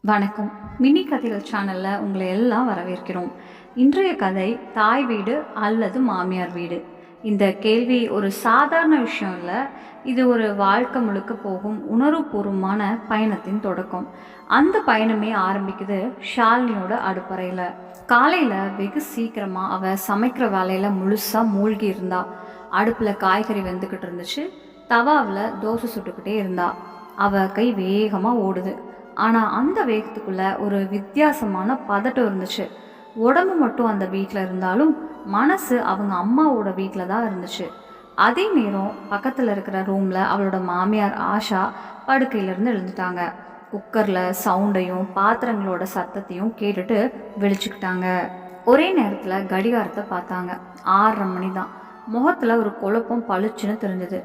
வணக்கம். மினி கதைகள் சேனலில் உங்களை எல்லாம் வரவேற்கிறோம். இன்றைய கதை தாய் வீடு அல்லது மாமியார் வீடு. இந்த கேள்வி ஒரு சாதாரண விஷயம் இல்லை. இது ஒரு வாழ்க்கை முழுக்க போகும் உணர்வுபூர்வமான பயணத்தின் தொடக்கம். அந்த பயணமே ஆரம்பிக்குது ஷாலினியோட அடுப்பறையில். காலையில் வெகு சீக்கிரமாக அவள் சமைக்கிற வேலையில் முழுசாக மூழ்கி இருந்தா. அடுப்பில் காய்கறி வெந்துக்கிட்டு இருந்துச்சு. தவாவில் தோசை சுட்டுக்கிட்டே இருந்தா. அவள் கை வேகமாக ஓடுது. ஆனால் அந்த வேகத்துக்குள்ளே ஒரு வித்தியாசமான பதட்டம் இருந்துச்சு. உடம்பு மட்டும் அந்த வீட்டில் இருந்தாலும் மனசு அவங்க அம்மாவோட வீட்டில் தான் இருந்துச்சு. அதே நேரம் பக்கத்தில் இருக்கிற ரூமில் அவளோட மாமியார் ஆஷா படுக்கையிலேருந்து எழுந்துட்டாங்க. குக்கரில் சவுண்டையும் பாத்திரங்களோட சத்தத்தையும் கேட்டுட்டு விழிச்சுக்கிட்டாங்க. ஒரே நேரத்தில் கடிகாரத்தை பார்த்தாங்க. 6:30 மணி தான். முகத்தில் ஒரு குழப்பம் பளிச்சுன்னு தெரிஞ்சது.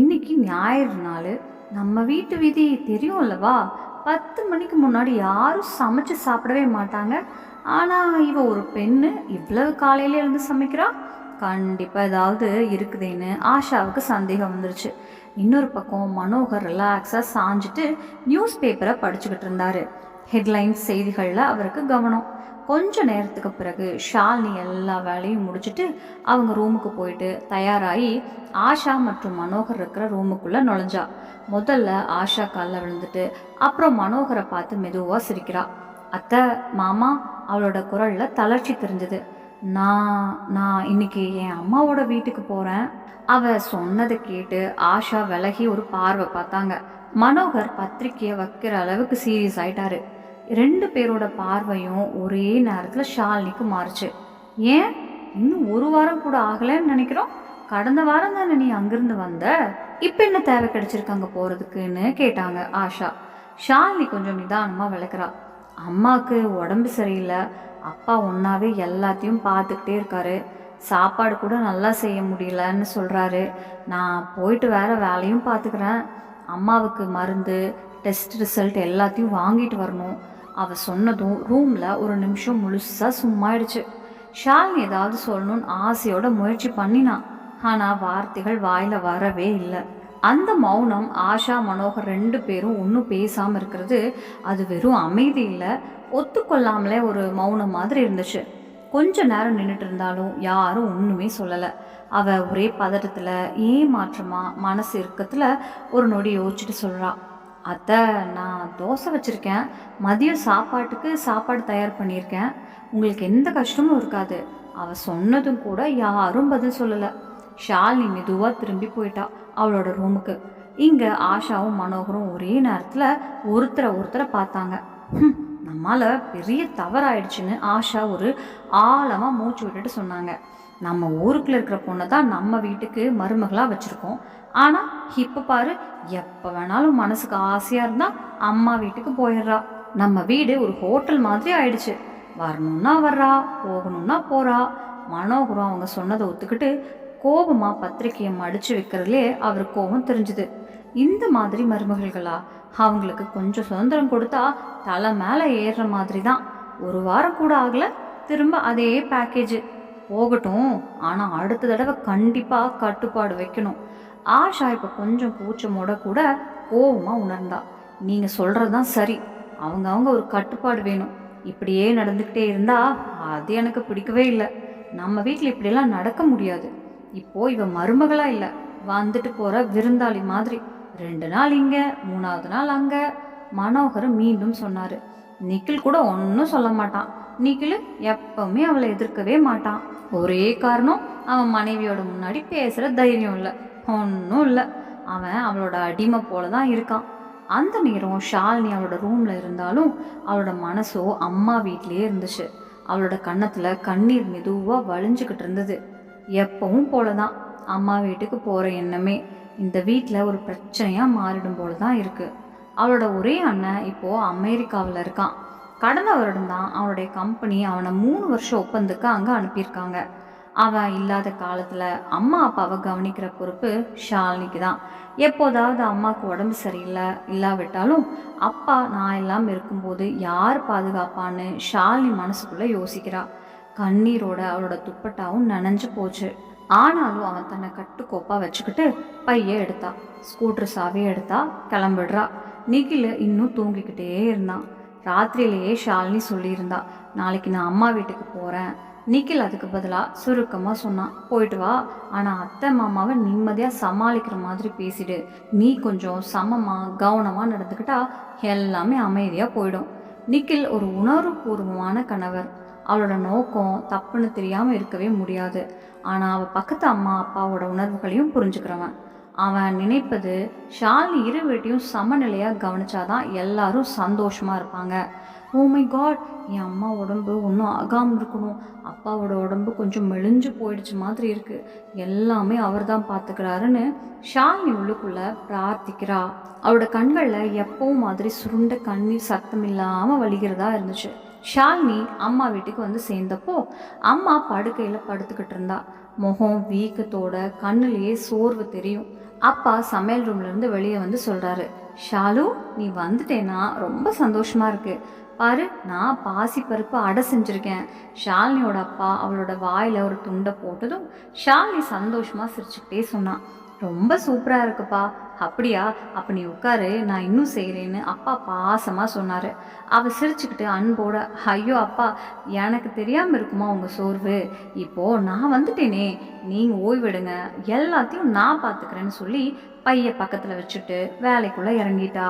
இன்னைக்கு ஞாயிறு நாள். நம்ம வீட்டு விதி தெரியும் அல்லவா? 10 மணிக்கு முன்னாடி யாரும் சமைச்சு சாப்பிடவே மாட்டாங்க. ஆனால் இவ ஒரு பெண்ணு இவ்வளவு காலையில இருந்து சமைக்கிறா. கண்டிப்பாக ஏதாவது இருக்குதுன்னு ஆஷாவுக்கு சந்தேகம் வந்துருச்சு. இன்னொரு பக்கம் மனோகர் ரிலாக்ஸாக சாஞ்சிட்டு நியூஸ் பேப்பரை படிச்சுக்கிட்டு இருந்தாரு. ஹெட்லைன்ஸ் செய்திகளில் அவருக்கு கவனம். கொஞ்ச நேரத்துக்கு பிறகு ஷாலினி எல்லா வேலையும் முடிச்சுட்டு அவங்க ரூமுக்கு போயிட்டு தயாராகி ஆஷா மற்றும் மனோகர் இருக்கிற ரூமுக்குள்ளே நுழைஞ்சா. முதல்ல ஆஷா காலில் விழுந்துட்டு அப்புறம் மனோகரை பார்த்து மெதுவாக சிரிக்கிறா. அத்தை, மாமா. அவளோட குரலில் தளர்ச்சி தெரிஞ்சது. நான் இன்னைக்கு என் அம்மாவோட வீட்டுக்கு போகிறேன். அவ சொன்னதை கேட்டு ஆஷா விலகி ஒரு பார்வை பார்த்தாங்க. மனோகர் பத்திரிக்கையை வைக்கிற அளவுக்கு சீரியஸ் ஆயிட்டாரு. 2 பேரோட பார்வையும் ஒரே நேரத்தில் ஷாலினிக்கு மாறுச்சு. ஏன் இன்னும் 1 வாரம் கூட ஆகலைன்னு நினைக்கிறோம். கடந்த வாரம் தானே நீ அங்கிருந்து வந்த. இப்போ என்ன தேவை கிடைச்சிருக்காங்க போகிறதுக்குன்னு கேட்டாங்க ஆஷா. ஷாலினி கொஞ்சம் நிதானமாக விளக்குறா. அம்மாவுக்கு உடம்பு சரியில்லை. அப்பா ஒன்றாவே எல்லாத்தையும் பார்த்துக்கிட்டே இருக்காரு. சாப்பாடு கூட நல்லா செய்ய முடியலன்னு சொல்கிறாரு. நான் போயிட்டு வேற வேலையும் பார்த்துக்கிறேன். அம்மாவுக்கு மருந்து, டெஸ்ட் ரிசல்ட் எல்லாத்தையும் வாங்கிட்டு வரணும். அவள் சொன்னதும் ரூமில் ஒரு நிமிஷம் முழுசாக சும்மாயிடுச்சு. ஷாலினி ஏதாவது சொல்லணும்னு ஆசையோட முயற்சி பண்ணினான். ஆனால் வார்த்தைகள் வாயில் வரவே இல்லை. அந்த மௌனம் ஆஷா மனோகர் 2 பேரும் ஒன்றும் பேசாமல் இருக்கிறது. அது வெறும் அமைதி இல்லை, ஒத்துக்கொள்ளாமலே ஒரு மௌனம் மாதிரி இருந்துச்சு. கொஞ்ச நேரம் நின்றுட்டு இருந்தாலும் யாரும் ஒன்றுமே சொல்லலை. அவள் ஒரே பதட்டத்தில் ஏமாற்றமாக மனசு இருக்கத்தில் ஒரு நொடி யோசிச்சுட்டு சொல்கிறா. அத்தை, நான் தோசை வச்சுருக்கேன். மதியம் சாப்பாட்டுக்கு சாப்பாடு தயார் பண்ணியிருக்கேன். உங்களுக்கு எந்த கஷ்டமும் இருக்காது. அவள் சொன்னதும் கூட யாரும் பதில் சொல்லலை. ஷாலினி மெதுவாக திரும்பி போயிட்டா அவளோட ரூமுக்கு. இங்கே ஆஷாவும் மனோகரும் ஒரே நேரத்தில் ஒருத்தரை பார்த்தாங்க. நம்மால் பெரிய தவறாயிடுச்சுன்னு ஆஷா ஒரு ஆழமாக மூச்சு விட்டுட்டு சொன்னாங்க. நம்ம ஊருக்குள்ள இருக்கிற பொண்ணை தான் நம்ம வீட்டுக்கு மருமகளாக வச்சுருக்கோம். ஆனால் இப்போ பாரு, எப்போ வேணாலும் மனசுக்கு ஆசையாக இருந்தால் அம்மா வீட்டுக்கு போயிடுறா. நம்ம வீடு ஒரு ஹோட்டல் மாதிரி ஆயிடுச்சு. வரணுன்னா வர்றா, போகணுன்னா போகிறா. மனோகரம் அவங்க சொன்னதை ஒத்துக்கிட்டு கோபமாக பத்திரிக்கையை மடித்து வைக்கிறதுலே அவர் கோபம் தெரிஞ்சுது. இந்த மாதிரி மருமகள்களா? அவங்களுக்கு கொஞ்சம் சுதந்திரம் கொடுத்தா தலை மேலே ஏறுற மாதிரி தான். 1 வாரம் கூட ஆகலை, திரும்ப அதே பேக்கேஜ். போகட்டும், ஆனால் அடுத்த தடவை கண்டிப்பாக கட்டுப்பாடு வைக்கணும். ஆஷா இப்போ கொஞ்சம் கூச்சமோட கூட கோபமாக உணர்ந்தா. நீங்கள் சொல்கிறது தான் சரி. அவங்க ஒரு கட்டுப்பாடு வேணும். இப்படியே நடந்துக்கிட்டே இருந்தால் அது எனக்கு பிடிக்கவே இல்லை. நம்ம வீட்டில் இப்படியெல்லாம் நடக்க முடியாது. இப்போது இவ மருமகளாக இல்லை, வந்துட்டு போகிற விருந்தாளி மாதிரி. 2 நாள் இங்கே, 3ஆவது நாள் அங்கே. மனோகர் மீண்டும் சொன்னார். நிக்கில் கூட ஒன்றும் சொல்ல மாட்டான். நிக்கில் எப்பவுமே அவளை எதிர்க்கவே மாட்டான். ஒரே காரணம், அவன் மனைவியோட முன்னாடி பேசுகிற தைரியம் இல்லை. ஒன்றும் இல்லை, அவன் அவளோட அடிமை போல தான் இருக்கான். அந்த நேரம் ஷாலினி அவளோட ரூமில் இருந்தாலும் அவளோட மனசோ அம்மா வீட்டிலே இருந்துச்சு. அவளோட கன்னத்தில் கண்ணீர் மெதுவாக வழிஞ்சுக்கிட்டு இருந்தது. எப்பவும் போல தான் அம்மா வீட்டுக்கு போகிற எண்ணமே இந்த வீட்டில் ஒரு பிரச்சனையாக மாறிடும் போல தான் இருக்குது. அவளோட ஒரே அண்ணன் இப்போது அமெரிக்காவில் இருக்கான். கடந்த வருடம் தான் அவனுடைய கம்பெனி அவனை 3 வருஷம் ஒப்பந்தத்துக்கு அங்கே அனுப்பியிருக்காங்க. அவன் இல்லாத காலத்தில் அம்மா அப்பாவை கவனிக்கிற பொறுப்பு ஷாலினிக்கு தான். எப்போதாவது அம்மாவுக்கு உடம்பு சரியில்லை இல்லாவிட்டாலும் அப்பா நான் எல்லாம் இருக்கும்போது யார் பாதுகாப்பான்னு ஷாலினி மனசுக்குள்ளே யோசிக்கிறா. கண்ணீரோட அவளோட துப்பட்டாவும் நனைஞ்சு போச்சு. ஆனாலும் அவன் தன்னை கட்டுக்கோப்பாக வச்சுக்கிட்டு பையை எடுத்தா. ஸ்கூட்டர் சாவியை எடுத்தா, கிளம்பிடுறா. நிகில் இன்னும் தூங்கிக்கிட்டே இருந்தான். ராத்திரியிலேயே ஷாலினி சொல்லியிருந்தா, நாளைக்கு நான் அம்மா வீட்டுக்கு போகிறேன். நிக்கில் அதுக்கு பதிலாக சுருக்கமாக சொன்னான், போயிட்டு வா, ஆனால் அத்தை மாமாவை நிம்மதியாக சமாளிக்கிற மாதிரி பேசிடு. நீ கொஞ்சம் சமமாக கவனமாக நடந்துக்கிட்டா எல்லாமே அமைதியாக போயிடும். நிக்கில் ஒரு உணர்வுபூர்வமான கணவர். அவளோட நோக்கம் தப்புன்னு தெரியாமல் இருக்கவே முடியாது. ஆனால் அவள் பக்கத்து அம்மா அப்பாவோட உணர்வுகளையும் புரிஞ்சுக்கிறவன். அவன் நினைப்பது ஷாலினி இரு வீட்டையும் சமநிலையாக கவனிச்சாதான் எல்லாரும் சந்தோஷமாக இருப்பாங்க. ஓ மை காட், என் அம்மா உடம்பு ஒன்றும் ஆகாமல் இருக்கணும், அப்பாவோட உடம்பு கொஞ்சம் மெலிஞ்சு போயிடுச்சு மாதிரி இருக்குது, எல்லாமே அவர் தான் பார்த்துக்கிறாருன்னு ஷாலினி உள்ளுக்குள்ள பிரார்த்திக்கிறா. அவளோட கண்களில் எப்பவும் மாதிரி சுருண்ட கண்ணீர் சத்தம் இல்லாமல் வலிக்கிறதா இருந்துச்சு. ஷாலினி அம்மா வீட்டுக்கு வந்து சேர்ந்தப்போ அம்மா படுக்கையில் படுத்துக்கிட்டு இருந்தா. முகம் வீக்கத்தோட, கண்ணுலேயே சோர்வு தெரியும். அப்பா சமையல் ரூம்லேருந்து வெளியே வந்து சொல்கிறாரு, ஷாலு, நீ வந்துட்டேன்னா ரொம்ப சந்தோஷமாக இருக்குது. பாரு, நான் பாசிப்பருப்பு அடை செஞ்சுருக்கேன். ஷாலினியோட அப்பா அவளோட வாயில் ஒரு துண்டை போட்டதும் ஷாலினி சந்தோஷமாக சிரிச்சுக்கிட்டே சொன்னான், ரொம்ப சூப்பராக இருக்குப்பா. அப்படியா, அப்போ நீ உட்காரு, நான் இன்னும் செய்கிறேன்னு அப்பா பாசமாக சொன்னார். அவள் சிரிச்சுக்கிட்டு அன்போட, ஐயோ அப்பா, எனக்கு தெரியாமல் இருக்குமா உங்கள் சோர்வு? இப்போது நான் வந்துட்டேனே, நீங்கள் ஓய்விடுங்க, எல்லாத்தையும் நான் பார்த்துக்கிறேன்னு சொல்லி பைய பக்கத்தில் வச்சுட்டு வேலைக்குள்ளே இறங்கிட்டா.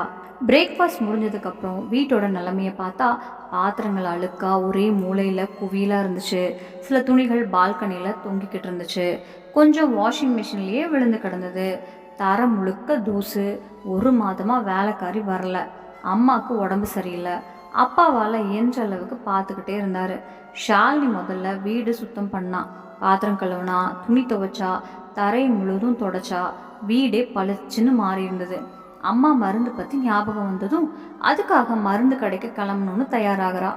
பிரேக்ஃபாஸ்ட் முடிஞ்சதுக்கப்புறம் வீட்டோட நிலைமையை பார்த்தா பாத்திரங்கள் அழுக்கா ஒரே மூலையில் குவியலாக இருந்துச்சு. சில துணிகள் பால்கனியில் தொங்கிக்கிட்டு இருந்துச்சு. கொஞ்சம் வாஷிங் மிஷின்லேயே விழுந்து கிடந்தது. தரம் முழுக்க தூசு. ஒரு மாதமாக வேலைக்காரி வரல. அம்மாவுக்கு உடம்பு சரியில்லை. அப்பாவால் இயன்ற அளவுக்கு பார்த்துக்கிட்டே இருந்தார். ஷாலினி முதல்ல வீடு சுத்தம் பண்ணா, பாத்திரம் கழுவுனா, துணி துவைச்சா, தரை முழுதும் தொடச்சா. வீடே பளிச்சுன்னு மாறி இருந்தது. அம்மா மருந்து பற்றி ஞாபகம் வந்ததும் அதுக்காக மருந்து கடைக்கு கிளம்பணும்னு தயாராகிறா.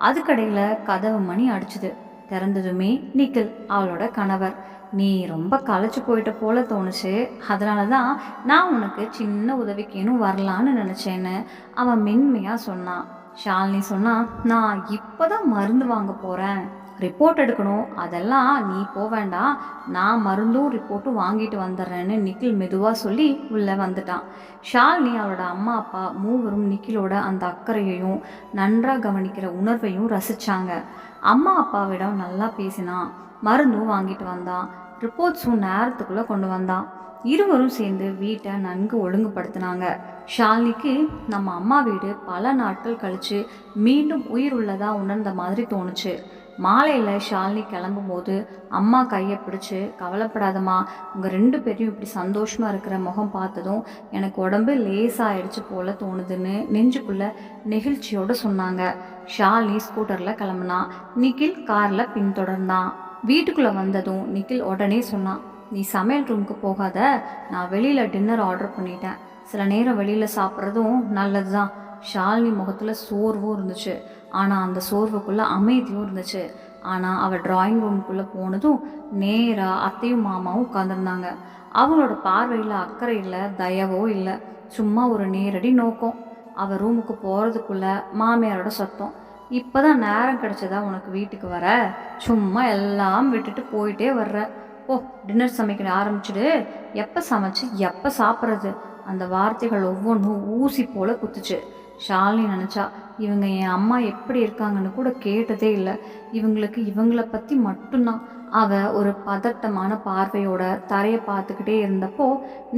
அதுக்கடையில் கதவு மணி அடிச்சுது. திறந்ததுமே நிக்கில், அவளோட கணவர். நீ ரொம்ப களைச்சு போயிட்ட போல தோணுச்சு, அதனால தான் நான் உனக்கு சின்ன உதவிக்கேனும் வரலான்னு நினச்சேன்னு அவன் மென்மையாக சொன்னான். ஷாலினி சொன்னா, நான் இப்போ தான் மருந்து வாங்க போகிறேன், ரிப்போர்ட் எடுக்கணும், அதெல்லாம் நீ வேண்டாம், நான் மருந்தும் ரிப்போர்ட்டும் வாங்கிட்டு வந்துடுறேன்னு நிக்கில் மெதுவாக சொல்லி உள்ளே வந்துட்டான். ஷாலினி அவளோட அம்மா அப்பா மூவரும் நிக்கிலோட அந்த அக்கறையையும் நன்றாக கவனிக்கிற உணர்வையும் ரசித்தாங்க. அம்மா அப்பாவிடம் நல்லா பேசினான், மருந்தும் வாங்கிட்டு வந்தான், ரிப்போர்ட்ஸும் நேரத்துக்குள்ளே கொண்டு வந்தான். இருவரும் சேர்ந்து வீட்டை நன்கு ஒழுங்குபடுத்தினாங்க. ஷாலினிக்கு நம்ம அம்மா வீடு பல நாட்கள் கழித்து மீண்டும் உயிர் உள்ளதாக உணர்ந்த மாதிரி தோணுச்சு. மாலையில் ஷாலினி கிளம்பும்போது அம்மா கையை பிடிச்சி, கவலைப்படாதம்மா, உங்கள் 2 பேரையும் இப்படி சந்தோஷமாக இருக்கிற முகம் பார்த்ததும் எனக்கு உடம்பு லேசாகிடுச்சு போல தோணுதுன்னு நெஞ்சுக்குள்ளே நெகிழ்ச்சியோடு சொன்னாங்க. ஷாலினி ஸ்கூட்டரில் கிளம்புனா, நிக்கில் காரில் பின்தொடர்ந்தான். வீட்டுக்குள்ளே வந்ததும் நிக்கில் உடனே சொன்னான், நீ சமையல் ரூமுக்கு போகாத, நான் வெளியில் டின்னர் ஆர்டர் பண்ணிட்டேன், சில நேரம் வெளியில் சாப்பிட்றதும் நல்லது தான். ஷாலினி முகத்தில் சோர்வும் இருந்துச்சு, ஆனால் அந்த சோர்வுக்குள்ளே அமைதியும் இருந்துச்சு. ஆனால் அவள் டிராயிங் ரூமுக்குள்ளே போனதும் நேராக அத்தையும் மாமாவும் உட்காந்துருந்தாங்க. அவங்களோட பார்வையில் அக்கறை இல்லை, தயவோ இல்லை, சும்மா ஒரு நேரடி நோக்கம். அவள் ரூமுக்கு போகிறதுக்குள்ளே மாமியாரோட சத்தம், இப்போ தான் நேரம் கிடச்சதா உனக்கு வீட்டுக்கு வர, சும்மா எல்லாம் விட்டுட்டு போயிட்டே வர்ற, ஓ டின்னர் சமைக்க ஆரம்பிச்சுடு, எப்போ சமைச்சு எப்போ சாப்பிட்றது? அந்த வார்த்தைகள் ஒவ்வொன்றும் ஊசி போல குத்துச்சு. ஷாலினி நினச்சா, இவங்க என் அம்மா எப்படி இருக்காங்கன்னு கூட கேட்டதே இல்லை, இவங்களுக்கு இவங்கள பற்றி மட்டும்தான். அவள் ஒரு பதட்டமான பார்வையோட தரையை பார்த்துக்கிட்டே இருந்தப்போ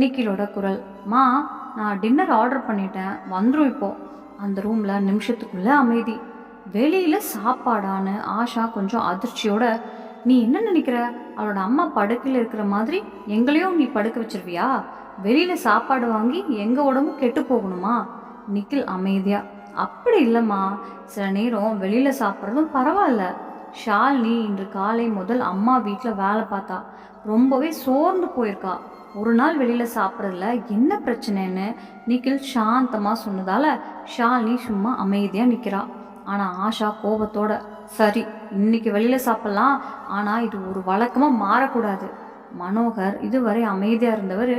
நிக்கிலோட குரல், மா, நான் டின்னர் ஆர்டர் பண்ணிட்டேன், வந்துடும் இப்போ. அந்த ரூமில் நிமிஷத்துக்குள்ளே அமைதி. வெளியில் சாப்பாடான்னு ஆஷா கொஞ்சம் அதிர்ச்சியோட, நீ என்ன நினைக்கிற, அவளோட அம்மா படுக்கையில் இருக்கிற மாதிரி எங்களையும் நீ படுக்க வச்சிருவியா? வெளியில் சாப்பாடு வாங்கி எங்கள் உடம்பும் கெட்டு போகணுமா? நிக்கில் அமைதியா, அப்படி இல்லைம்மா, சில நேரம் வெளியில் சாப்பிட்றதும் பரவாயில்ல. ஷாலினி இன்று காலை முதல் அம்மா வீட்டில் வேலை பார்த்தா, ரொம்பவே சோர்ந்து போயிருக்கா. ஒரு நாள் வெளியில் சாப்பிட்றதுல என்ன பிரச்சனைன்னு நிக்கில் சாந்தமாக சொன்னதால ஷாலினி சும்மா அமைதியாக நிற்கிறா. ஆனால் ஆஷா கோபத்தோட, சரி இன்னைக்கு வெளியில் சாப்பிட்லாம், ஆனால் இது ஒரு வழக்கமாக மாறக்கூடாது. மனோகர் இதுவரை அமைதியாக இருந்தவர்,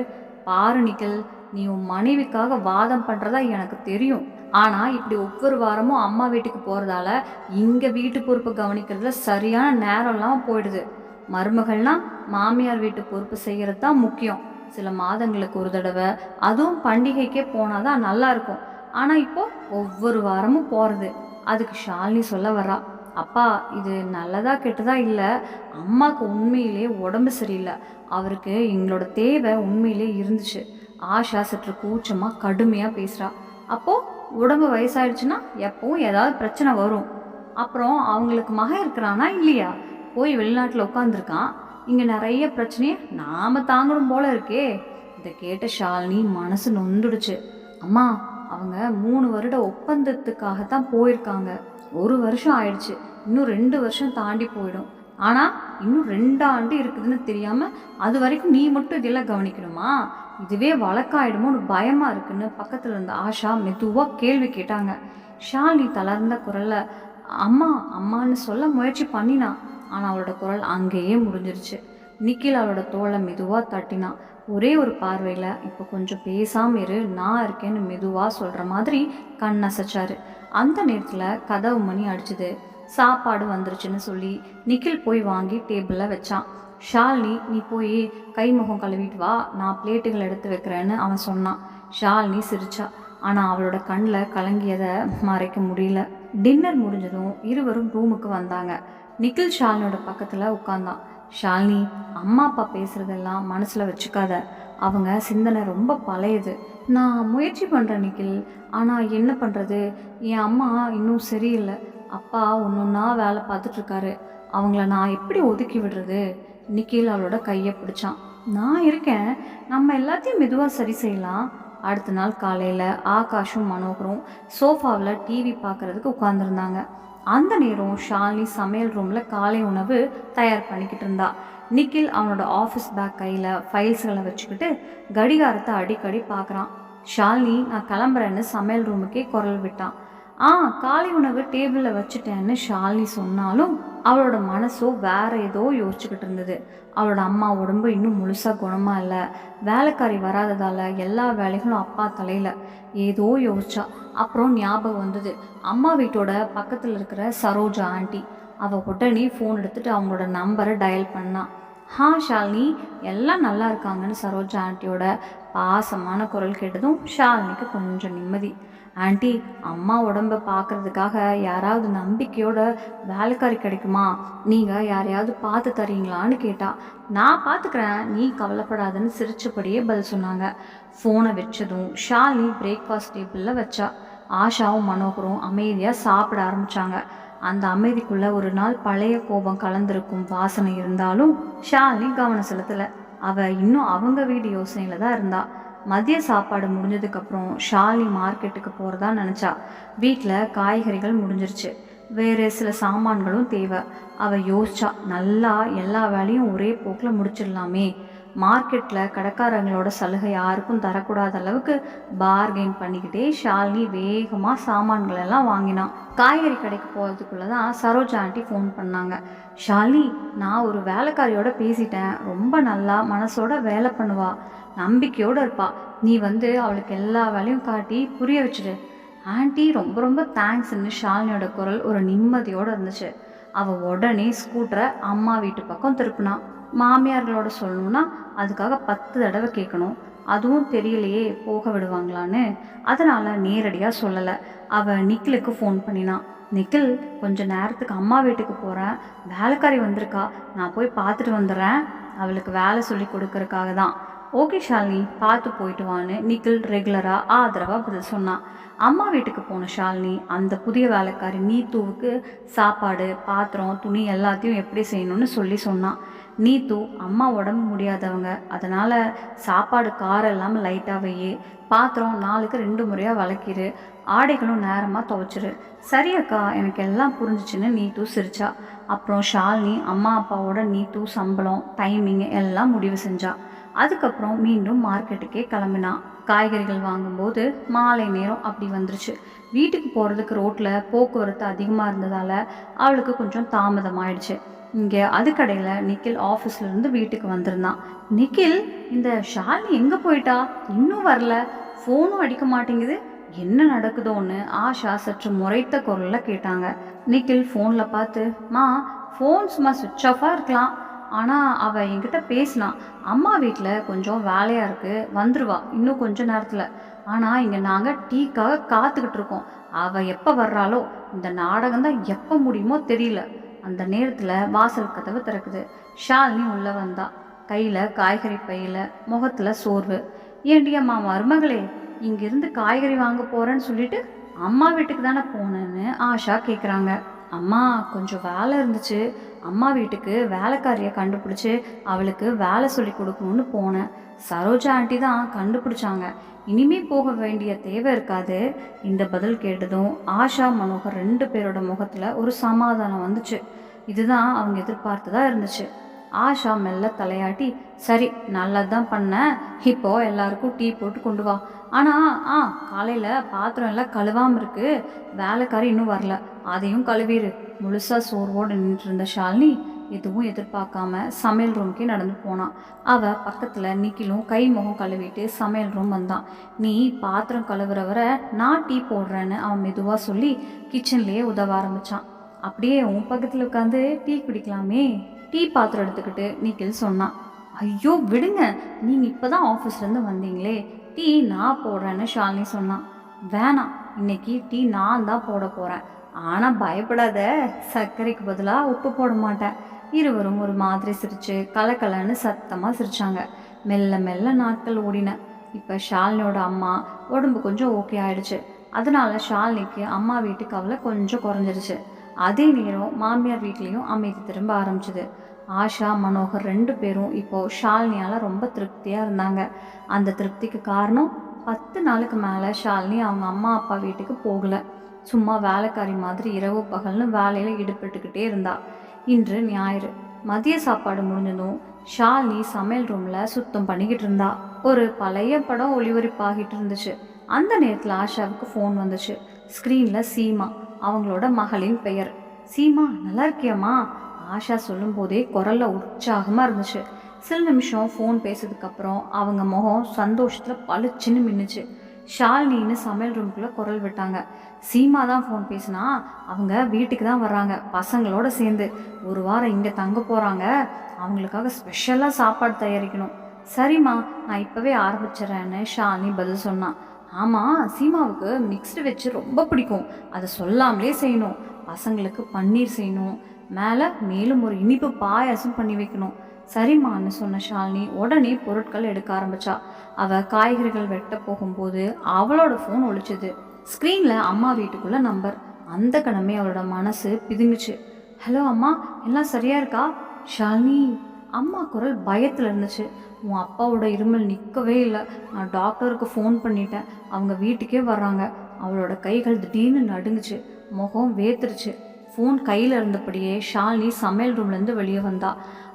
பாரு நிக்கில், நீ உன் மனைவிக்காக வாதம் பண்ணுறதா எனக்கு தெரியும், ஆனால் இப்படி ஒவ்வொரு வாரமும் அம்மா வீட்டுக்கு போகிறதால இங்கே வீட்டு பொறுப்பு கவனிக்கிறதுல சரியான நேரம் இல்லாமல் போயிடுது. மருமகள்னா மாமியார் வீட்டு பொறுப்பு செய்கிறது தான் முக்கியம். சில மாதங்களுக்கு ஒரு தடவை, அதுவும் பண்டிகைக்கே போனால் தான் நல்லாயிருக்கும். ஆனால் இப்போ ஒவ்வொரு வாரமும் போகிறது. அதுக்கு ஷாலினி சொல்ல வரா, அப்பா இது நல்லதா கெட்டதா இல்லை, அம்மாவுக்கு உண்மையிலே உடம்பு சரியில்லை, அவருக்கு எங்களோட தேவை உண்மையிலே இருந்துச்சு. ஆஷா சற்று கூச்சமாக கடுமையாக பேசுகிறா. அப்போது உடம்பு வயசாயிடுச்சுன்னா எப்பவும் ஏதாவது பிரச்சனை வரும். அப்புறம் அவங்களுக்கு மகன் இருக்கிறானா இல்லையா, போய் வெளிநாட்டில் உட்காந்துருக்கான், இங்கே நிறைய பிரச்சனையை நாம் தாங்கணும் போல இருக்கே. இதை கேட்ட ஷாலினி மனசு நொந்துடுச்சு. அம்மா, அவங்க 3 வருட ஒப்பந்தத்துக்காகத்தான் போயிருக்காங்க. 1 வருஷம் ஆயிடுச்சு, இன்னும் 2 வருஷம் தாண்டி போயிடும். ஆனால் இன்னும் 2 ஆண்டு இருக்குதுன்னு தெரியாமல் அது வரைக்கும் நீ மட்டும் இதெல்லாம் கவனிக்கணுமா? இதுவே வழக்காயிடுமோன்னு பயமாக இருக்குன்னு பக்கத்தில் இருந்த ஆஷா மெதுவாக கேள்வி கேட்டாங்க. ஷாலினி தளர்ந்த குரல்ல அம்மா அம்மான்னு சொல்ல முயற்சி பண்ணினா. ஆனால் அவளோட குரல் அங்கேயே முடிஞ்சிருச்சு. நிக்கில் அவளோட தோலை மெதுவாக தட்டினான். ஒரே ஒரு பார்வையில் இப்போ கொஞ்சம் பேசாமல் இரு, நான் இருக்கேன்னு மெதுவாக சொல்கிற மாதிரி கண் அசைச்சாரு. அந்த நேரத்தில் கதவு மணி அடிச்சுது. சாப்பாடு வந்துருச்சுன்னு சொல்லி நிக்கில் போய் வாங்கி டேபிளில் வச்சான். ஷாலினி, நீ போய் கை முகம் கழுவிட்டு வா, நான் பிளேட்டுகள் எடுத்து வைக்கிறேன்னு அவன் சொன்னான். ஷாலினி சிரிச்சா. ஆனால் அவளோட கண்ணில் கலங்கியதை மறைக்க முடியல. டின்னர் முடிஞ்சதும் இருவரும் ரூமுக்கு வந்தாங்க. நிக்கில் ஷாலினியோட பக்கத்தில் உட்கார்ந்தான். ஷாலினி, அம்மா அப்பா பேசுகிறதெல்லாம் மனசில் வச்சுக்காத, அவங்க சிந்தனை ரொம்ப பழையது. நான் முயற்சி பண்ணுறேன் நிக்கில், ஆனால் என்ன பண்ணுறது, என் அம்மா இன்னும் சரியில்லை. அப்பா ஒன்றா வேலை பார்த்துட்ருக்காரு, அவங்கள நான் எப்படி ஒதுக்கி விடுறது? நிக்கில் அவளோட கையை பிடிச்சான். நான் இருக்கேன், நம்ம எல்லாத்தையும் மெதுவாக சரி செய்யலாம். அடுத்த நாள் காலையில் ஆகாஷும் மனோகரும் சோஃபாவில் டிவி பார்க்குறதுக்கு உட்காந்துருந்தாங்க. அந்த நேரம் ஷாலினி சமையல் ரூமில் காலை உணவு தயார் பண்ணிக்கிட்டு இருந்தா. நிக்கில் அவனோட ஆஃபீஸ் பேக் கையில் ஃபைல்ஸ்களை வச்சுக்கிட்டு கடிகாரத்தை அடிக்கடி பார்க்குறான். ஷாலினி, நான் கிளம்புறேன்னு சமையல் ரூமுக்கே குரல் விட்டான். காலை உணவு டேபிளில் வச்சுட்டேன்னு ஷாலினி சொன்னாலும் அவளோட மனசோ வேற ஏதோ யோசிச்சுக்கிட்டு இருந்தது. அவளோட அம்மா உடம்பு இன்னும் முழுசாக குணமாக இல்லை, வேலைக்காரி வராததால் எல்லா வேலைகளும் அப்பா தலையில். ஏதோ யோசிச்சா. அப்புறம் ஞாபகம் வந்தது, அம்மா வீட்டோட பக்கத்தில் இருக்கிற சரோஜா ஆண்டி. அவள் உடனே ஃபோன் எடுத்துகிட்டு அவங்களோட நம்பரை டயல் பண்ணான். ஷாலினி, எல்லாம் நல்லா இருக்காங்கன்னு சரோஜா ஆண்டியோட பாசமான குரல் கேட்டதும் ஷாலினிக்கு கொஞ்சம் நிம்மதி. ஆண்டி, அம்மா உடம்பை பார்க்குறதுக்காக யாராவது நம்பிக்கையோட வேலைக்காரி கிடைக்குமா? நீங்கள் யாரையாவது பார்த்து தரீங்களான்னு கேட்டா. நான் பார்த்துக்கிறேன், நீ கவலைப்படாதுன்னு சிரிச்சபடியே பதில் சொன்னாங்க. ஃபோனை வச்சதும் ஷாலினி பிரேக்ஃபாஸ்ட் டேபிளில் வச்சா. ஆஷாவும் மனோகரும் அமைதியாக சாப்பிட ஆரம்பித்தாங்க. அந்த அமைதிக்குள்ளே ஒரு நாள் பழைய கோபம் கலந்திருக்கும் வாசனை இருந்தாலும் ஷாலினி கவனம் செலுத்தலை. அவள் இன்னும் அவங்க வீடு யோசனையில் தான் இருந்தா. மதிய சாப்பாடு முடிஞ்சதுக்கப்புறம் ஷாலினி மார்க்கெட்டுக்கு போகிறதா நினச்சா. வீட்டில் காய்கறிகள் முடிஞ்சிருச்சு, வேறு சில சாமான்களும் தேவை. அவள் யோசிச்சா, நல்லா எல்லா வேலையும் ஒரே போக்கில் முடிச்சிடலாமே. மார்க்கெட்டில் கடைக்காரங்களோட சலுகை யாருக்கும் தரக்கூடாத அளவுக்கு பார்கெயின் பண்ணிக்கிட்டே ஷாலினி வேகமாக சாமான்கள் எல்லாம் வாங்கினான். காய்கறி கடைக்கு போகிறதுக்குள்ளே தான் சரோஜா ஆண்டி ஃபோன் பண்ணாங்க. ஷாலினி, நான் ஒரு வேலைக்காரியோட பேசிட்டேன், ரொம்ப நல்லா மனசோட வேலை பண்ணுவா, நம்பிக்கையோடு இருப்பா. நீ வந்து அவளுக்கு எல்லா வேலையும் காட்டி புரிய வச்சுடு. ஆண்டி, ரொம்ப ரொம்ப தேங்க்ஸ்ன்னு ஷாலினியோட குரல் ஒரு நிம்மதியோடு இருந்துச்சு. அவள் உடனே ஸ்கூட்டரை அம்மா வீட்டு பக்கம் திருப்பினான். மாமியார்களோட சொல்லணும்னா அதுக்காக 10 தடவை கேட்கணும், அதுவும் தெரியலையே போக விடுவாங்களான்னு. அதனால் நேரடியாக சொல்லலை. அவள் நிக்கிலுக்கு ஃபோன் பண்ணினான். நிக்கில், கொஞ்ச நேரத்துக்கு அம்மா வீட்டுக்கு போகிறேன், வேலைக்காரி வந்திருக்கா, நான் போய் பார்த்துட்டு வந்துடுறேன், அவளுக்கு வேலை சொல்லி கொடுக்கறதுக்காக தான். ஓகே ஷாலினி, பார்த்து போயிட்டு வான்னு நிக்கில் ரெகுலராக ஆதரவாக பதில் சொன்னான். அம்மா வீட்டுக்கு போன ஷாலினி அந்த புதிய வேலைக்காரி நீத்துவுக்கு சாப்பாடு, பாத்திரம், துணி எல்லாத்தையும் எப்படி செய்யணும்னு சொன்னான். நீத்து, அம்மா உடம்பு முடியாதவங்க, அதனால் சாப்பாடு காரம் இல்லாமல் லைட்டாக வையு, பாத்திரம் நாளுக்கு 2 முறையாக விளக்கிடு, ஆடைகளும் நேரமாக துவைச்சிரு. சரி அக்கா, எனக்கு எல்லாம் புரிஞ்சிச்சுன்னு நீத்து சிரிச்சா. அப்புறம் ஷாலினி அம்மா அப்பாவோட நீத்து சம்பளம், டைமிங் எல்லாம் முடிவு செஞ்சா. அதுக்கப்புறம் மீண்டும் மார்க்கெட்டுக்கே கிளம்பினான். காய்கறிகள் வாங்கும்போது மாலை நேரம் அப்படி வந்துருச்சு. வீட்டுக்கு போகிறதுக்கு ரோட்டில் போக்குவரத்து அதிகமாக இருந்ததால் அவளுக்கு கொஞ்சம் தாமதமாயிடுச்சு. இங்கே அதுக்கடையில் நிக்கில் ஆஃபீஸ்லேருந்து வீட்டுக்கு வந்திருந்தான். நிக்கில், இந்த ஷாலினி எங்கே போயிட்டா, இன்னும் வரல, ஃபோனும் அடிக்க மாட்டேங்குது, என்ன நடக்குதோன்னு ஆஷா சற்று முறைத்த குரலில் கேட்டாங்க. நிக்கில் ஃபோனில் பார்த்து, ஃபோன் சும்மா சுவிட்ச் ஆஃபாக இருக்கலாம், ஆனால் அவள் என்கிட்ட பேசினான், அம்மா வீட்டில் கொஞ்சம் வேலையாக இருக்குது, வந்துடுவா இன்னும் கொஞ்ச நேரத்தில், ஆனால் இங்கே நாங்கள் டீக்காக காத்துக்கிட்டு இருக்கோம். அவள் எப்போ வர்றாளோ இந்த நாடகம் தான் எப்போ முடியுமோ தெரியல. அந்த நேரத்தில் வாசல் கதவு திறக்குது. ஷாலினி உள்ளே வந்தா. கையில் காய்கறி பையில், முகத்தில் சோர்வு. ஏண்டி அம்மா மருமகளே, இங்கிருந்து காய்கறி வாங்க போகிறேன்னு சொல்லிட்டு அம்மா வீட்டுக்கு தானே போனேன்னு ஆஷா கேட்குறாங்க. அம்மா கொஞ்சம் வேலை இருந்துச்சு, அம்மா வீட்டுக்கு வேலைக்காரியை கண்டுபிடிச்சி அவளுக்கு வேலை சொல்லி கொடுக்கணும்னு போனேன். சரோஜா ஆண்டி தான் கண்டுபிடிச்சாங்க. இனிமே போக வேண்டிய தேவை இருக்காது. இந்த பதில் கேட்டதும் ஆஷா மனோகர் 2 பேரோட முகத்தில் ஒரு சமாதானம் வந்துச்சு. இதுதான் அவங்க எதிர்பார்த்ததாக இருந்துச்சு. ஆஷா மெல்ல தலையாட்டி, சரி நல்லதான் பண்ண, இப்போ எல்லாருக்கும் டீ போட்டு கொண்டு வா. ஆனால் காலையில் பாத்திரம் எல்லாம் கழுவாமல் இருக்கு, வேலைக்காரி இன்னும் வரல, அதையும் கழுவிடு. முழுசாக சோர்வோடு நின்றுட்டு இருந்த ஷாலினி எதுவும் எதிர்பார்க்காம சமையல் ரூம்க்கே நடந்து போனான். அவள் பக்கத்தில் நிக்கிலும் கை முகம் கழுவிட்டு சமையல் ரூம் வந்தான். நீ பாத்திரம் கழுவுற வரை நான் டீ போடுறேன்னு அவன் மெதுவாக சொல்லி கிச்சன்லேயே உதவ ஆரம்பித்தான். அப்படியே உன் பக்கத்தில் உட்காந்து டீ குடிக்கலாமே, டீ பாத்திரம் எடுத்துக்கிட்டு நிக்கில் சொன்னான். ஐயோ விடுங்க, நீங்கள் இப்போ தான் ஆஃபீஸ்லேருந்து வந்தீங்களே, டீ நான் போடுறேன்னு ஷாலினி சொன்னான். வேணாம், இன்னைக்கு டீ நான் தான் போட போகிறேன். ஆனால் பயப்படாத, சர்க்கரைக்கு பதிலாக உப்பு போட மாட்டேன். இருவரும் ஒரு மாதிரி சிரித்து கலக்கலன்னு சத்தமாக சிரித்தாங்க. மெல்ல மெல்ல நாட்கள் ஓடின. இப்போ ஷாலினியோட அம்மா உடம்பு கொஞ்சம் ஓகே ஆயிடுச்சு. அதனால ஷாலினிக்கு அம்மா வீட்டு கவலை கொஞ்சம் குறைஞ்சிருச்சு. அதே நேரம் மாமியார் வீட்லேயும் அமைதி திரும்ப ஆரம்பிச்சுது. ஆஷா மனோகர் 2 பேரும் இப்போது ஷாலினியால் ரொம்ப திருப்தியாக இருந்தாங்க. அந்த திருப்திக்கு காரணம் 10 நாளுக்கு மேலே ஷாலினி அவங்க அம்மா அப்பா வீட்டுக்கு போகலை. சும்மா வேலைக்காரி மாதிரி இரவு பகல்னு வேலையில் ஈடுபட்டுக்கிட்டே இருந்தா. இன்று ஞாயிறு. மதிய சாப்பாடு முடிஞ்சதும் ஷாலினி சமையல் ரூமில் சுத்தம் பண்ணிக்கிட்டு இருந்தா. ஒரு பழைய படம் ஒளிபரப்பாகிட்டு இருந்துச்சு. அந்த நேரத்தில் ஆஷாவுக்கு ஃபோன் வந்துச்சு. ஸ்க்ரீனில் சீமா, அவங்களோட மகளின் பெயர். சீமா நல்லா இருக்கியம்மா? ஆஷா சொல்லும் போதே குரலில் உற்சாகமாக இருந்துச்சு. சில நிமிஷம் ஃபோன் பேசுறதுக்கப்புறம் அவங்க முகம் சந்தோஷத்தில் பளிச்சுன்னு மின்னுச்சு. ஷாலினின்னு சமையல் ரூம்குள்ளே குரல் விட்டாங்க. சீமா தான் ஃபோன் பேசினா, அவங்க வீட்டுக்கு தான் வர்றாங்க பசங்களோட சேர்ந்து. ஒரு வாரம் இங்கே தங்க போகிறாங்க, அவங்களுக்காக ஸ்பெஷலாக சாப்பாடு தயாரிக்கணும். சரிம்மா, நான் இப்போவே ஆரம்பிச்சிடறேன்னு ஷாலினி பதில் சொன்னான். ஆமாம், சீமாவுக்கு மிக்ஸ்டு வச்சு ரொம்ப பிடிக்கும், அதை சொல்லாமலே செய்யணும். பசங்களுக்கு பன்னீர் செய்யணும், மேலும் ஒரு இனிப்பு பாயாசம் பண்ணி வைக்கணும். சரிம்மான்னு சொன்ன ஷாலினி உடனே பொருட்கள் எடுக்க ஆரம்பிச்சா. அவள் காய்கறிகள் வெட்ட போகும்போது அவளோட ஃபோன் ஒழிச்சுது. ஸ்க்ரீனில் அம்மா வீட்டுக்குள்ள நம்பர். அந்த கணமே அவளோட மனசு பிதுங்குச்சு. ஹலோ அம்மா, எல்லாம் சரியா இருக்கா? ஷாலினி, அம்மா குரல் பயத்தில் இருந்துச்சு. உன் அப்பாவோட இருமல் நிற்கவே இல்லை, நான் டாக்டருக்கு ஃபோன் பண்ணிட்டேன், அவங்க வீட்டுக்கே வர்றாங்க. அவளோட கைகள் திடீர்னு நடுங்குச்சு, முகம் வேத்துருச்சு. ஃபோன் கையில் இருந்தபடியே ஷாலினி சமையல் ரூம்லேருந்து வெளியே வந்தா.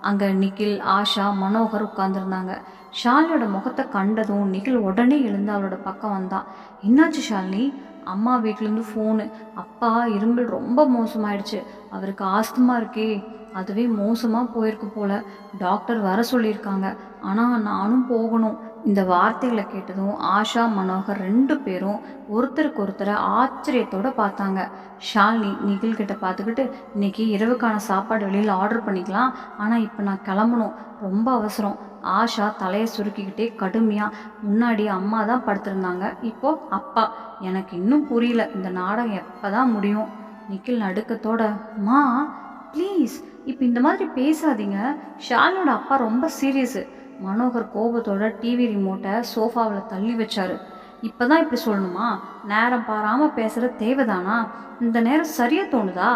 அங்கே நிக்கில், ஆஷா, மனோகர் உட்காந்துருந்தாங்க. ஷாலினியோட முகத்தை கண்டதும் நிக்கில் உடனே எழுந்து அவளோட பக்கம் வந்தான். என்னாச்சு ஷாலினி? அம்மா வீட்டிலேருந்து ஃபோனு, அப்பா இருமல் ரொம்ப மோசமாயிடுச்சு, அவருக்கு ஆஸ்துமா இருக்கே, அதுவே மோசமாக போயிருக்கு போல, டாக்டர் வர சொல்லியிருக்காங்க, ஆனால் நானும் போகணும். இந்த வார்த்தைகளை கேட்டதும் ஆஷா மனோகர் 2 பேரும் ஒருத்தருக்கு ஒருத்தரை ஆச்சரியத்தோடு பார்த்தாங்க. ஷாலினி நிகில்கிட்ட பார்த்துக்கிட்டு, இன்னைக்கு இரவுக்கான சாப்பாடு வெளியில் ஆர்டர் பண்ணிக்கலாம், ஆனால் இப்போ நான் கிளம்பணும், ரொம்ப அவசரம். ஆஷா தலையை சுருக்கிக்கிட்டே கடுமையாக, முன்னாடி அம்மா தான் படுத்திருந்தாங்க, இப்போது அப்பா, எனக்கு இன்னும் புரியல இந்த நாடகம் எப்போ தான் முடியும். நிக்கில் நடுக்கத்தோட, மா ப்ளீஸ் இப்போ இந்த மாதிரி பேசாதீங்க, ஷாலினியோட அப்பா ரொம்ப சீரியஸு. மனோகர் கோபத்தோட டிவி ரிமோட்டை சோஃபாவில் தள்ளி வச்சாரு. இப்போ தான் இப்படி சொல்லணுமா? நேரம் பாராமல் பேசுகிற தேவைதானா? இந்த நேரம் சரியாக தோணுதா?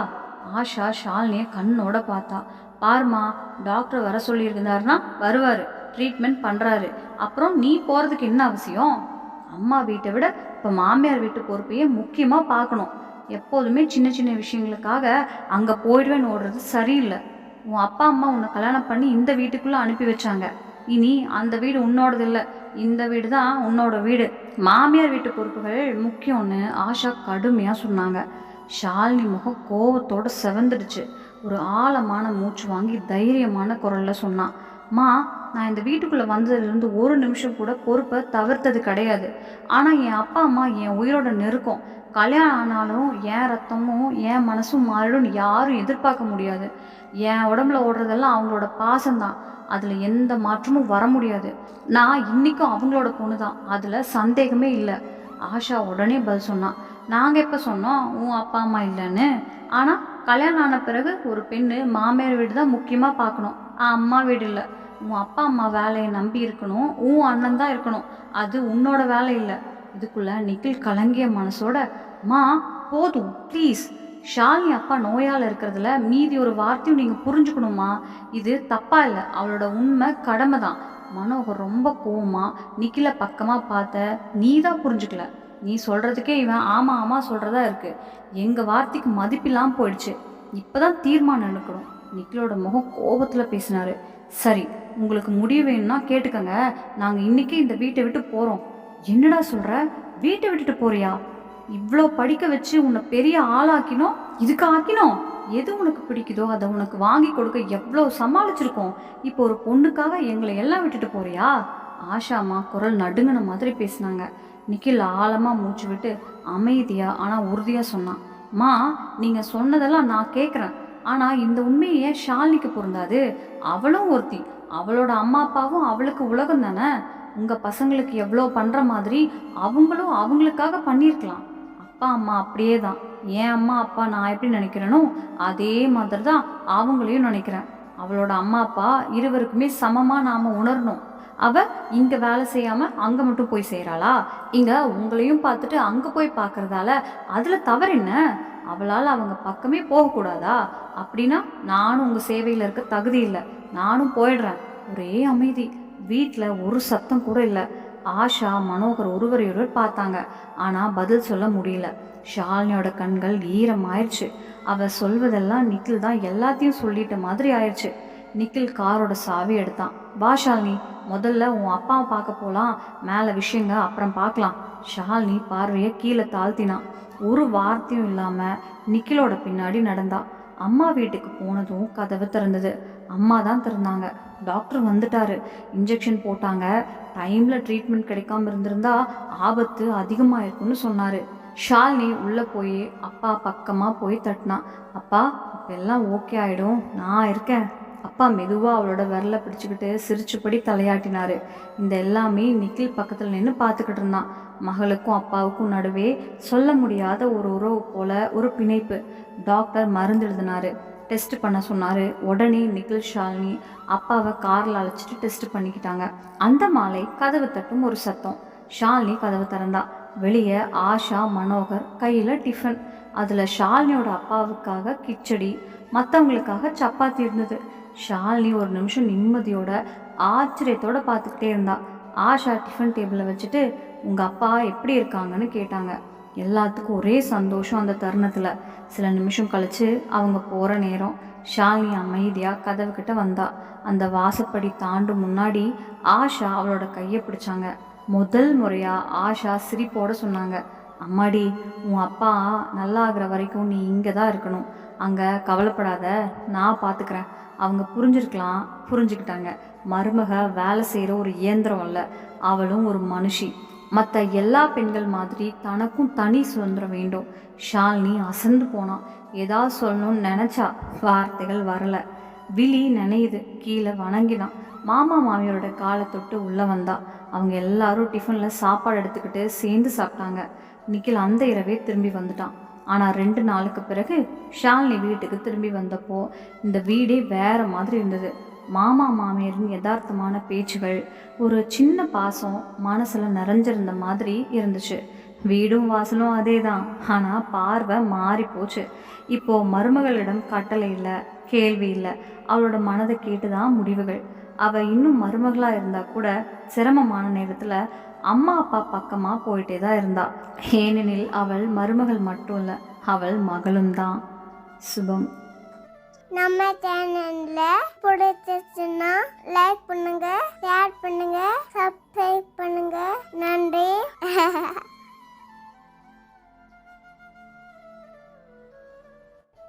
ஆஷா ஷாலினியை கண்ணோட பார்த்தா. பாருமா, டாக்டர் வர சொல்லியிருந்தாருன்னா வருவார், ட்ரீட்மெண்ட் பண்ணுறாரு, அப்புறம் நீ போகிறதுக்கு என்ன அவசியம்? அம்மா வீட்டை விட இப்போ மாமியார் வீட்டு பொறுப்பையே முக்கியமாக பார்க்கணும். எப்போதுமே சின்ன சின்ன விஷயங்களுக்காக அங்கே போயிடுவேன்னு ஓடுறது சரியில்லை. உன் அப்பா அம்மா உன்னை கல்யாணம் பண்ணி இந்த வீட்டுக்குள்ளே அனுப்பி வச்சாங்க. இனி அந்த வீடு உன்னோடது இல்லை, இந்த வீடு தான் உன்னோட வீடு. மாமியார் வீட்டு பொறுப்புகள் முக்கியம்னு ஆஷா கடுமையாக சொன்னாங்க. ஷாலினி முகம் கோவத்தோடு செவந்துடுச்சு. ஒரு ஆழமான மூச்சு வாங்கி தைரியமான குரலில் சொன்னான். மா, நான் இந்த வீட்டுக்குள்ளே வந்ததுலேருந்து ஒரு நிமிஷம் கூட பொறுப்பை தவிர்த்தது கிடையாது. ஆனால் என் அப்பா அம்மா என் உயிரோட நெருக்கம். கல்யாணம் ஆனாலும் என் ரத்தமும் என் மனசும் மாறிடும் யாரும் எதிர்பார்க்க முடியாது. என் உடம்புல ஓடுறதெல்லாம் அவங்களோட பாசம்தான். அதில் எந்த மாற்றமும் வர முடியாது. நான் இன்றைக்கும் அவங்களோட பொண்ணு தான், அதில் சந்தேகமே இல்லை. ஆஷா உடனே பதில் சொன்னான். நாங்கள் எப்போ சொன்னோம் உன் அப்பா அம்மா இல்லைன்னு? ஆனால் கல்யாணம் ஆன பிறகு ஒரு பெண்ணு மாமியார் வீடு தான் முக்கியமாக பார்க்கணும், அம்மா வீடு இல்லை. உன் அப்பா அம்மா வேலையை நம்பி இருக்கணும், உன் அண்ணன் தான் இருக்கணும், அது உன்னோட வேலை இல்லை. இதுக்குள்ளே நிக்கில் கலங்கிய மனசோட, மா போதும் ப்ளீஸ், ஷாலினி அப்பா நோயால் இருக்கிறதுல மீதி ஒரு வார்த்தையும் நீங்கள் புரிஞ்சுக்கணுமா? இது தப்பாக இல்லை, அவளோட உண்மை கடமை தான். மனோகர் ரொம்ப கோவமா நிக்கில பக்கமாக பார்த்த. நீ தான் புரிஞ்சுக்கல, நீ சொல்கிறதுக்கே இவன் ஆமாம் ஆமாம் சொல்கிறதா இருக்குது. எங்கள் வார்த்தைக்கு மதிப்பில்லாமல் போயிடுச்சு, இப்போ தான் தீர்மானம் எடுக்கணும். நிக்கிலோட முகம் கோபத்தில் பேசினார். சரி, உங்களுக்கு முடிவு வேணும்னா கேட்டுக்கங்க, நாங்கள் இன்றைக்கி இந்த வீட்டை விட்டு போகிறோம். என்னடா சொல்கிற, வீட்டை விட்டுட்டு போறியா? இவ்வளோ படிக்க வச்சு உன்னை பெரிய ஆளாக்கினோம், இதுக்கு ஆக்கினோம். எது உனக்கு பிடிக்குதோ அதை உனக்கு வாங்கி கொடுக்க எவ்வளோ சமாளிச்சிருக்கோம். இப்போ ஒரு பொண்ணுக்காக எங்களை எல்லாம் விட்டுட்டு போறியா? ஆஷாமா குரல் நடுங்கின மாதிரி பேசினாங்க. நிக்கில் ஆழமாக மூச்சு விட்டு அமைதியாக ஆனால் உறுதியாக சொன்னான். மா, நீங்கள் சொன்னதெல்லாம் நான் கேட்குறேன், ஆனால் இந்த உண்மையை ஷாலினிக்கு பொருந்தாது. அவளும் ஒருத்தி, அவளோட அம்மா அப்பாவும் அவளுக்கு உலகம் தானே. உங்கள் பசங்களுக்கு எவ்வளோ பண்ணுற மாதிரி அவங்களும் அவங்களுக்காக பண்ணியிருக்கலாம். அப்பா அம்மா அப்படியே தான். என் அம்மா அப்பா நான் எப்படி நினைக்கிறேனோ அதே மாதிரி தான் அவங்களையும் நினைக்கிறேன். அவளோட அம்மா அப்பா இருவருக்குமே சமமாக நாம் உணரணும். அவள் இங்கே வேலை செய்யாமல் அங்கே மட்டும் போய் செய்கிறாளா? இங்கே உங்களையும் பார்த்துட்டு அங்கே போய் பார்க்குறதால அதில் தவறு என்ன? அவளால் அவங்க பக்கமே போகக்கூடாதா? அப்படின்னா நானும் உங்கள் சேவையில் இருக்க தகுதி இல்லை, நானும் போயிடுறேன். ஒரே அமைதி. வீட்டில் ஒரு சத்தம் கூட இல்லை. ஆஷா மனோகர் ஒருவரையொருவர் பார்த்தாங்க, ஆனால் பதில் சொல்ல முடியல. ஷாலினியோட கண்கள் ஈரமாயிருச்சு. அவள் சொல்வதெல்லாம் நிக்கில் தான் எல்லாத்தையும் சொல்லிட்ட மாதிரி ஆயிடுச்சு. நிக்கில் காரோட சாவி எடுத்தான். வா ஷாலினி, முதல்ல உன் அப்பாவை பார்க்க போகலாம், மேலே விஷயங்க அப்புறம் பார்க்கலாம். ஷாலினி பார்வையை கீழே தாழ்த்தினான். ஒரு வார்த்தையும் இல்லாமல் நிக்கிலோட பின்னாடி நடந்தா. அம்மா வீட்டுக்கு போனதும் கதவு திறந்தது. அம்மா தான் திறந்தாங்க. டாக்டர் வந்துட்டாரு, இன்ஜெக்ஷன் போட்டாங்க. டைமில் ட்ரீட்மெண்ட் கிடைக்காம இருந்திருந்தா ஆபத்து அதிகமாக இருக்குன்னு சொன்னார். ஷாலினி உள்ளே போய் அப்பா பக்கமாக போய் தட்டினான். அப்பா, இப்போ எல்லாம் ஓகே ஆகிடும், நான் இருக்கேன். அப்பா மெதுவாக அவளோட விரலை பிடிச்சிக்கிட்டு சிரிச்சுப்படி தலையாட்டினார். இந்த எல்லாமே நிக்கில் பக்கத்தில் நின்று பார்த்துக்கிட்டு இருந்தான். மகளுக்கும் அப்பாவுக்கும் நடுவே சொல்ல முடியாத ஒரு உறவு போல ஒரு பிணைப்பு. டாக்டர் மருந்து எழுதினார், டெஸ்ட் பண்ண சொன்னார். உடனே நிக்கில் ஷாலினி அப்பாவை காரில் அழைச்சிட்டு டெஸ்ட் பண்ணிக்கிட்டாங்க. அந்த மாலை கதவு தட்டும் ஒரு சத்தம். ஷாலினி கதவு திறந்தா. வெளியே ஆஷா மனோகர் கையில் டிஃபன். அதில் ஷாலினியோட அப்பாவுக்காக கிச்சடி, மற்றவங்களுக்காக சப்பாத்தி இருந்தது. ஷாலினி ஒரு நிமிஷம் நிம்மதியோட ஆச்சரியத்தோடு பார்த்துக்கிட்டே இருந்தா. ஆஷா டிஃபன் டேபிளில் வச்சுட்டு உங்கள் அப்பா எப்படி இருக்காங்கன்னு கேட்டாங்க. எல்லாத்துக்கும் ஒரே சந்தோஷம் அந்த தருணத்தில். சில நிமிஷம் கழித்து அவங்க போகிற நேரம். ஷாலினி அமைதியாக கதவுக்கிட்ட வந்தா. அந்த வாசப்படி தாண்டும் முன்னாடி ஆஷா அவளோட கையை பிடிச்சாங்க. முதல் முறையாக ஆஷா சிரிப்போடு சொன்னாங்க, அம்மாடி, உன் அப்பா நல்லா ஆகிற வரைக்கும் நீ இங்கே தான் இருக்கணும், அங்கே கவலைப்படாத, நான் பார்த்துக்கிறேன். அவங்க புரிஞ்சுக்கிட்டாங்க. மருமக வேலை செய்கிற ஒரு இயந்திரம் இல்லை, அவளும் ஒரு மனுஷி. மற்ற எல்லா பெண்கள் மாதிரி தனக்கும் தனி சுதந்திரம் வேண்டும். ஷாலினி அசந்து போனான். ஏதாவது சொல்லணும்னு நினச்சா வார்த்தைகள் வரலை. விழி நினையுது. கீழே வணங்கினான். மாமா மாமியாரோட காலை தொட்டு உள்ளே வந்தா. அவங்க எல்லாரும் டிஃபனில் சாப்பாடு எடுத்துக்கிட்டு சேர்ந்து சாப்பிட்டாங்க. நிக்கில் அந்த இரவே திரும்பி வந்துட்டான். ஆனால் 2 நாளுக்கு பிறகு ஷாலினி வீட்டுக்கு திரும்பி வந்தப்போ இந்த வீடே வேறு மாதிரி இருந்தது. மாமா மாமியாரின் யதார்த்தமான பேச்சுகள், ஒரு சின்ன பாசம் மனசில் நிறைஞ்சிருந்த மாதிரி இருந்துச்சு. வீடும் வாசலும் அதே தான், ஆனால் பார்வை மாறி போச்சு. இப்போது மருமகளிடம் கட்டளை இல்லை, கேள்வி இல்லை, அவளோட மனதை கேட்டு தான் முடிவுகள். அவள் இன்னும் மருமகளாக இருந்தால் கூட சிரமமான நேரத்தில் அம்மா அப்பா பக்கமாக போயிட்டே தான் இருந்தா. ஏனெனில் அவள் மருமகள் மட்டும் இல்லை, அவள் மகளும் தான். சுபம். நம்ம சேனல்ல பிடிச்சிருச்சுன்னா லைக் பண்ணுங்க,